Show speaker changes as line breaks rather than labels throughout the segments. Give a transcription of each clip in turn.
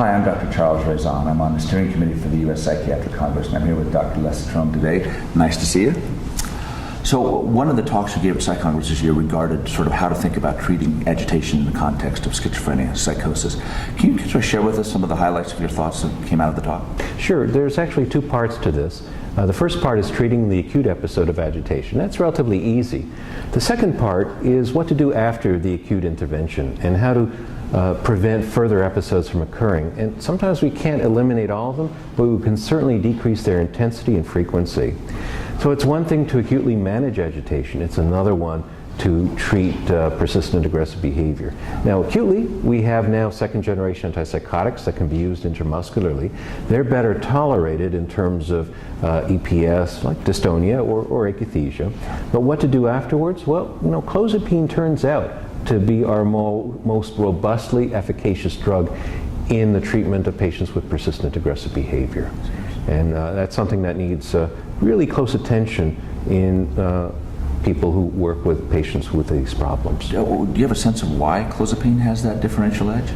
Hi, I'm Dr. Charles Raison. I'm on the steering committee for the U.S. Psychiatric Congress, and I'm here with Dr. Les Strom today. Nice to see you. So one of the talks you gave at Psych Congress this year regarded sort of how to think about treating agitation in the context of schizophrenia, psychosis. Can you sort of share with us some of the highlights of your thoughts that came out of the talk?
Sure. There's actually two parts to this. The first part is treating the acute episode of agitation. That's relatively easy. The second part is what to do after the acute intervention and how to prevent further episodes from occurring. And sometimes we can't eliminate all of them, but we can certainly decrease their intensity and frequency. So it's one thing to acutely manage agitation. It's another one to treat persistent aggressive behavior. Now, acutely, we have now second-generation antipsychotics that can be used intramuscularly. They're better tolerated in terms of EPS, like dystonia or akathisia. But what to do afterwards? Well, clozapine turns out to be our most robustly efficacious drug in the treatment of patients with persistent aggressive behavior. And that's something that needs really close attention in people who work with patients with these problems.
Do you have a sense of why clozapine has that differential edge?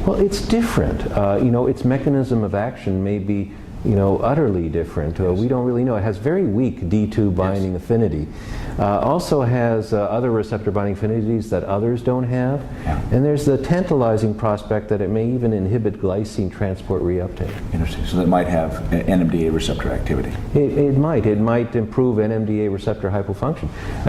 Well, it's different. Its mechanism of action may be utterly different.
Yes.
We don't really know. It has very weak D2 binding affinity. Also has other receptor binding affinities that others don't have.
Yeah.
And there's the tantalizing prospect that it may even inhibit glycine transport reuptake.
Interesting. So that might have NMDA receptor activity.
It might. It might improve NMDA receptor hypofunction.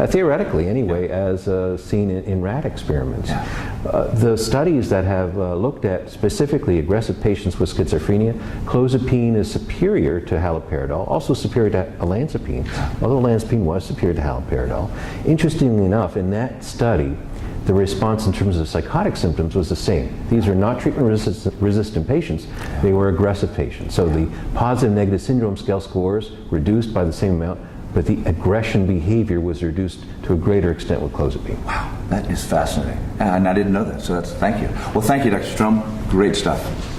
Theoretically, anyway, as seen in rat experiments.
Yeah.
The studies that have looked at specifically aggressive patients with schizophrenia, clozapine is superior to haloperidol, also superior to olanzapine, although olanzapine was superior to haloperidol. Interestingly enough, in that study, the response in terms of psychotic symptoms was the same. These are not treatment-resistant patients, they were aggressive patients. So the positive negative syndrome scale scores reduced by the same amount, but the aggression behavior was reduced to a greater extent with clozapine.
Wow, that is fascinating. And I didn't know that, so thank you. Well, thank you, Dr. Strom. Great stuff.